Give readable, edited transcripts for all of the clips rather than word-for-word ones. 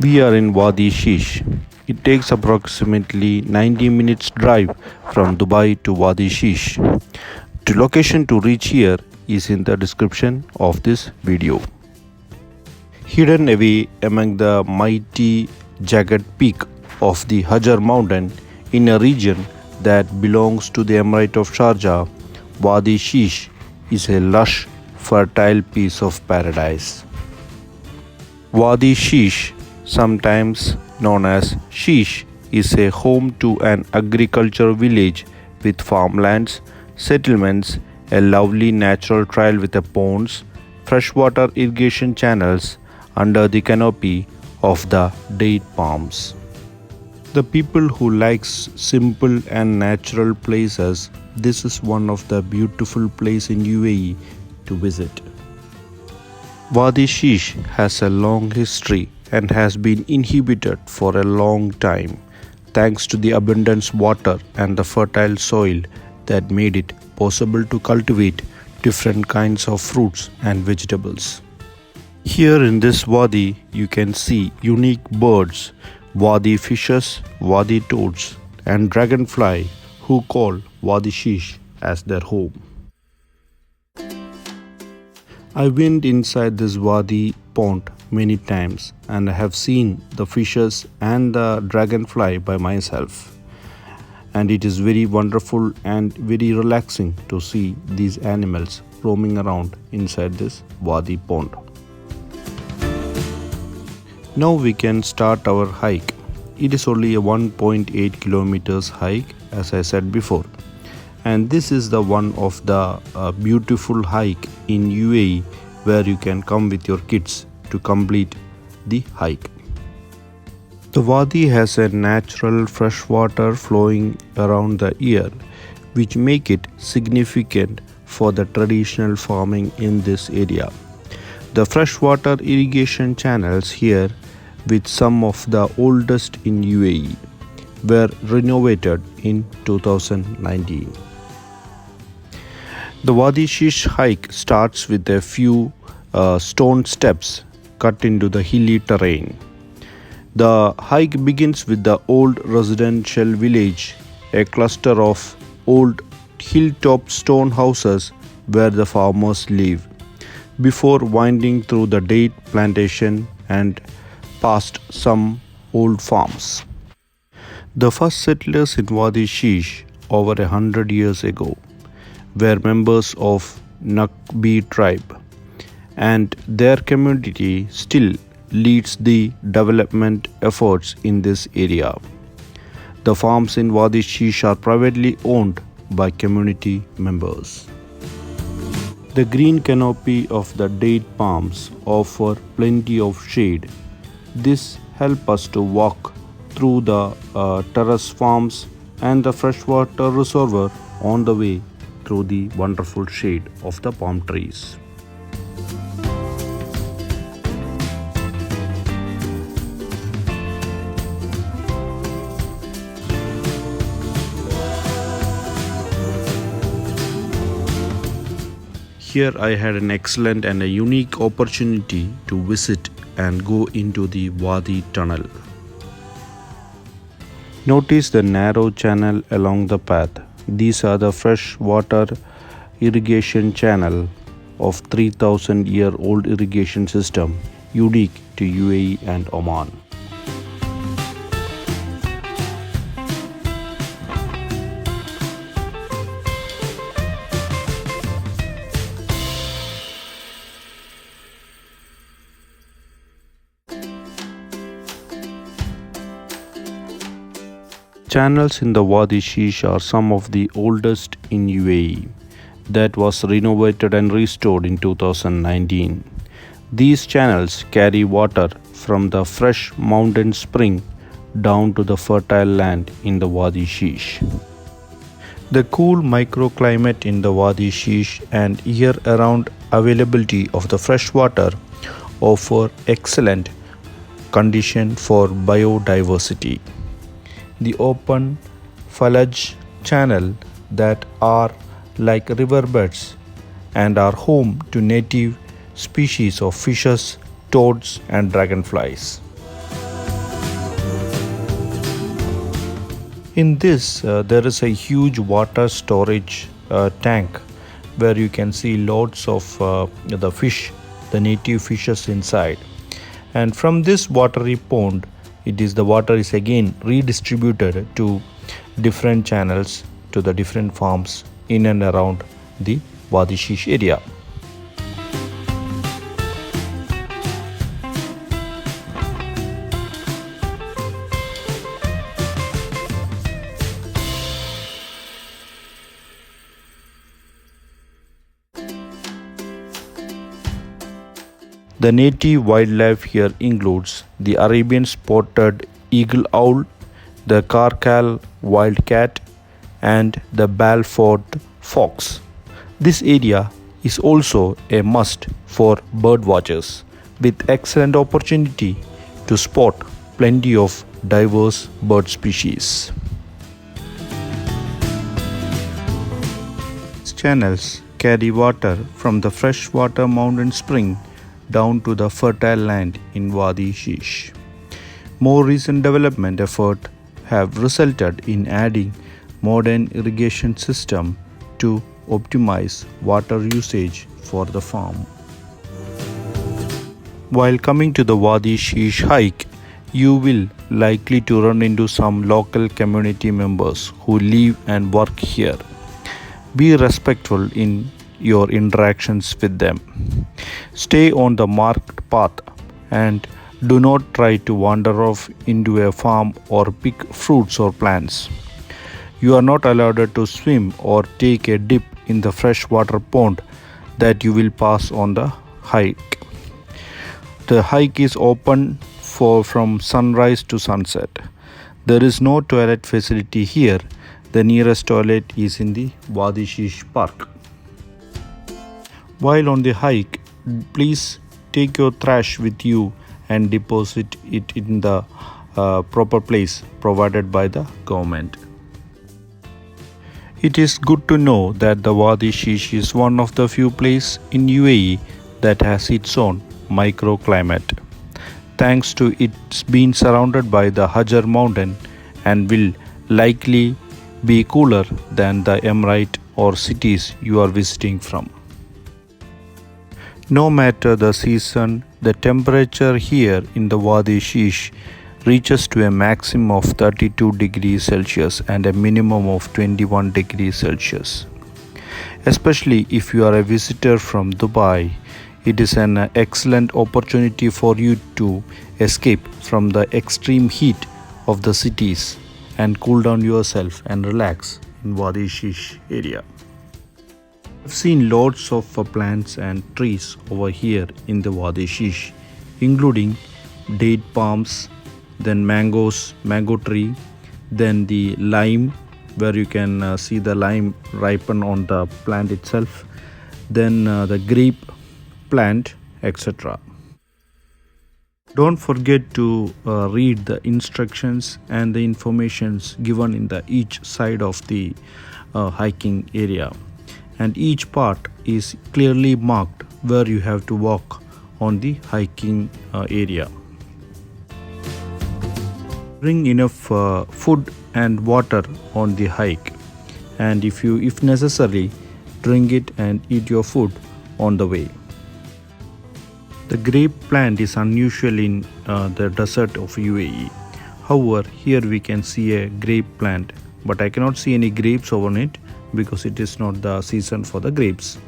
We are in Wadi Shees. It takes approximately 90 minutes drive from Dubai to Wadi Shees. The location to reach here is in the description of this video. Hidden away among the mighty jagged peak of the Hajar mountain in a region that belongs to the Emirate of Sharjah, Wadi Shees is a lush, fertile piece of paradise. Wadi Shees, sometimes known as Sheesh, is a home to an agricultural village with farmlands, settlements, a lovely natural trail with ponds, freshwater irrigation channels under the canopy of the date palms. The people who likes simple and natural places, this is one of the beautiful place in UAE to visit. Wadi Shees has a long history and has been inhabited for a long time thanks to the abundant water and the fertile soil that made it possible to cultivate different kinds of fruits and vegetables. Here in this wadi you can see unique birds, wadi fishes, wadi toads and dragonfly who call Wadi Shees as their home. I went inside this wadi pond many times and I have seen the fishes and the dragonfly by myself. And it is very wonderful and very relaxing to see these animals roaming around inside this wadi pond. Now we can start our hike. It is only a 1.8 kilometers hike as I said before. And this is the one of the beautiful hike in UAE where you can come with your kids to complete the hike. The wadi has a natural fresh water flowing around the year which make it significant for the traditional farming in this area. The freshwater irrigation channels here, with some of the oldest in UAE, were renovated in 2019. The Wadi Shees hike starts with a few stone steps cut into the hilly terrain. The hike begins with the old residential village, a cluster of old hilltop stone houses where the farmers live, before winding through the date plantation and past some old farms. The first settlers in Wadi Shees over 100 years ago were members of Nakbi tribe, and their community still leads the development efforts in this area. The farms in Wadi Shees are privately owned by community members. The green canopy of the date palms offer plenty of shade. This helps us to walk through the terrace farms and the freshwater reservoir on the way through the wonderful shade of the palm trees. Here I had an excellent and a unique opportunity to visit and go into the Wadi tunnel. Notice the narrow channel along the path. These are the fresh water irrigation channel of 3000-year-old irrigation system unique to UAE and Oman. Channels in the Wadi Shees are some of the oldest in UAE that was renovated and restored in 2019. These channels carry water from the fresh mountain spring down to the fertile land in the Wadi Shees. The cool microclimate in the Wadi Shees and year-round availability of the fresh water offer excellent condition for biodiversity. The open foliage channel that are like riverbeds and are home to native species of fishes, toads and dragonflies. In this, there is a huge water storage tank where you can see lots of the fish, the native fishes inside. And from this watery pond, the water is again redistributed to different channels to the different farms in and around the Wadi Shees area. The native wildlife here includes the Arabian spotted eagle owl, the Karkal wildcat, and the Balford fox. This area is also a must for bird watchers, with excellent opportunity to spot plenty of diverse bird species. These channels carry water from the freshwater mountain spring down to the fertile land in Wadi Shees. More recent development efforts have resulted in adding modern irrigation system to optimize water usage for the farm. While coming to the Wadi Shees hike, you will likely to run into some local community members who live and work here. Be respectful in your interactions with them. Stay on the marked path and do not try to wander off into a farm or pick fruits or plants. You are not allowed to swim or take a dip in the freshwater pond that you will pass on the hike. The hike is open from sunrise to sunset. There is no toilet facility here. The nearest toilet is in the Wadi Shees Park. While on the hike, please take your trash with you and deposit it in the proper place provided by the government. It is good to know that the Wadi Shees is one of the few places in UAE that has its own microclimate, thanks to its being surrounded by the Hajar mountain, and will likely be cooler than the Emirate or cities you are visiting from. No matter the season, the temperature here in the Wadi Shees reaches to a maximum of 32 degrees Celsius and a minimum of 21 degrees Celsius. Especially if you are a visitor from Dubai, it is an excellent opportunity for you to escape from the extreme heat of the cities and cool down yourself and relax in Wadi Shees area. I've seen lots of plants and trees over here in the Wadi Shees, including date palms, then mangoes, mango tree, then the lime, where you can see the lime ripen on the plant itself, then the grape plant, etc. Don't forget to read the instructions and the informations given in the each side of the hiking area. And each part is clearly marked where you have to walk on the hiking area. Bring enough food and water on the hike, and if necessary, drink it and eat your food on the way. The grape plant is unusual in the desert of UAE. However, here we can see a grape plant, but I cannot see any grapes on it because it is not the season for the grapes.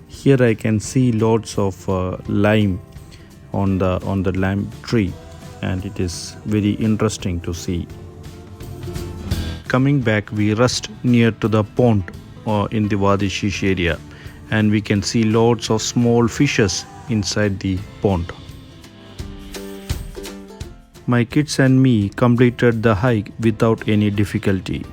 Here I can see lots of lime on the lime tree, and it is very interesting to see. Coming back, we rest near to the pond in the Wadi Shees area, and we can see lots of small fishes inside the pond. My kids and me completed the hike without any difficulty.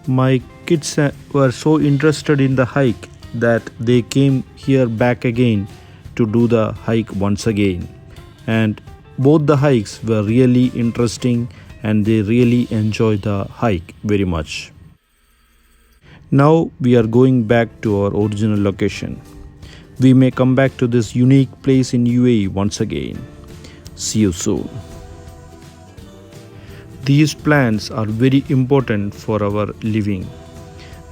My kids were so interested in the hike that they came here back again to do the hike once again. And both the hikes were really interesting and they really enjoyed the hike very much. Now we are going back to our original location. We may come back to this unique place in UAE once again. See you soon. These plants are very important for our living.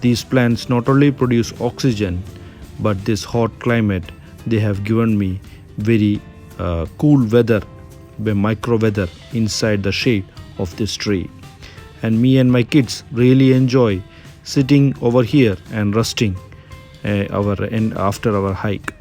These plants not only produce oxygen, but this hot climate, they have given me very cool weather, micro weather inside the shade of this tree. And me and my kids really enjoy sitting over here and resting after our hike.